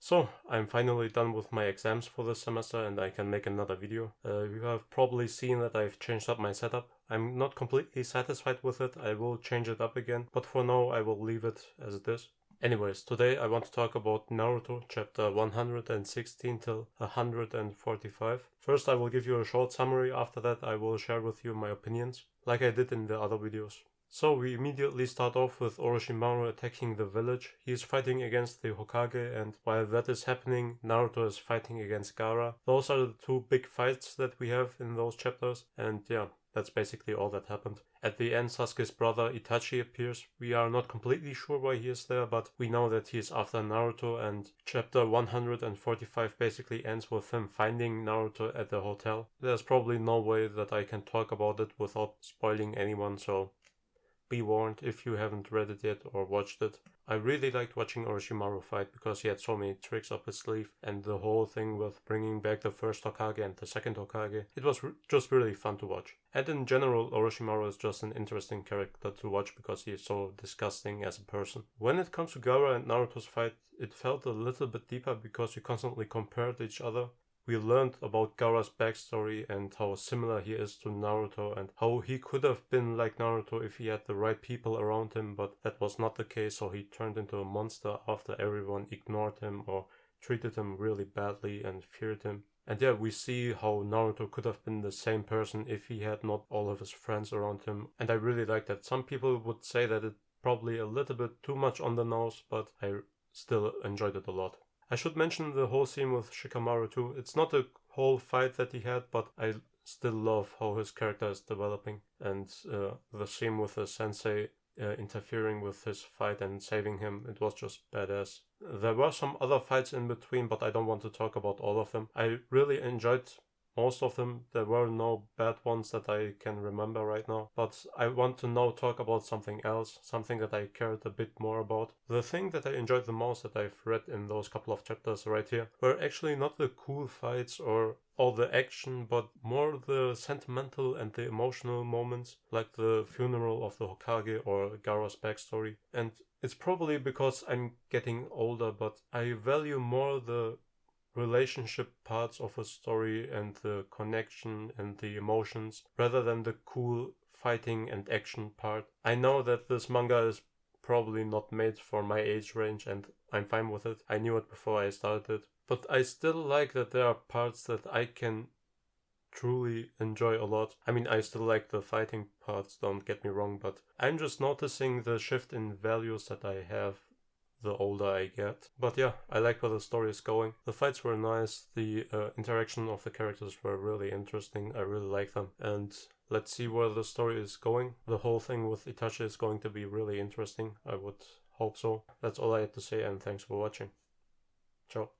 So, I'm finally done with my exams for this semester and I can make another video. You have probably seen that I've changed up my setup. I'm not completely satisfied with it, I will change it up again, but for now I will leave it as it is. Anyways, today I want to talk about Naruto chapter 116 till 145. First I will give you a short summary, after that I will share with you my opinions, like I did in the other videos. So we immediately start off with Orochimaru attacking the village. He is fighting against the Hokage, and while that is happening, Naruto is fighting against Gaara. Those are the two big fights that we have in those chapters, and yeah, that's basically all that happened. At the end, Sasuke's brother Itachi appears. We are not completely sure why he is there, but we know that he is after Naruto, and chapter 145 basically ends with him finding Naruto at the hotel. There's probably no way that I can talk about it without spoiling anyone, so be warned if you haven't read it yet or watched it. I really liked watching Orochimaru fight because he had so many tricks up his sleeve, and the whole thing with bringing back the first Hokage and the second Hokage, it was just really fun to watch. And in general, Orochimaru is just an interesting character to watch because he is so disgusting as a person. When it comes to Gaara and Naruto's fight, it felt a little bit deeper because we constantly compared each other. We learned about Gaara's backstory and how similar he is to Naruto and how he could have been like Naruto if he had the right people around him, but that was not the case, so he turned into a monster after everyone ignored him or treated him really badly and feared him. And yeah, we see how Naruto could have been the same person if he had not all of his friends around him, and I really like that. Some people would say that it's probably a little bit too much on the nose, but I still enjoyed it a lot. I should mention the whole scene with Shikamaru too. It's not a whole fight that he had, but I still love how his character is developing. And the scene with the sensei interfering with his fight and saving him, it was just badass. There were some other fights in between, but I don't want to talk about all of them. I really enjoyed most of them. There were no bad ones that I can remember right now, but I want to now talk about something else, something that I cared a bit more about. The thing that I enjoyed the most that I've read in those couple of chapters right here were actually not the cool fights or all the action, but more the sentimental and the emotional moments, like the funeral of the Hokage or Gaara's backstory. And it's probably because I'm getting older, but I value more the relationship parts of a story and the connection and the emotions rather than the cool fighting and action part. I know that this manga is probably not made for my age range and I'm fine with it. I knew it before I started, but I still like that there are parts that I can truly enjoy a lot. I mean, I still like the fighting parts, don't get me wrong, but I'm just noticing the shift in values that I have the older I get. But yeah, I like where the story is going. The fights were nice, the interaction of the characters were really interesting, I really like them, and let's see where the story is going. The whole thing with Itachi is going to be really interesting, I would hope so. That's all I had to say, and thanks for watching. Ciao.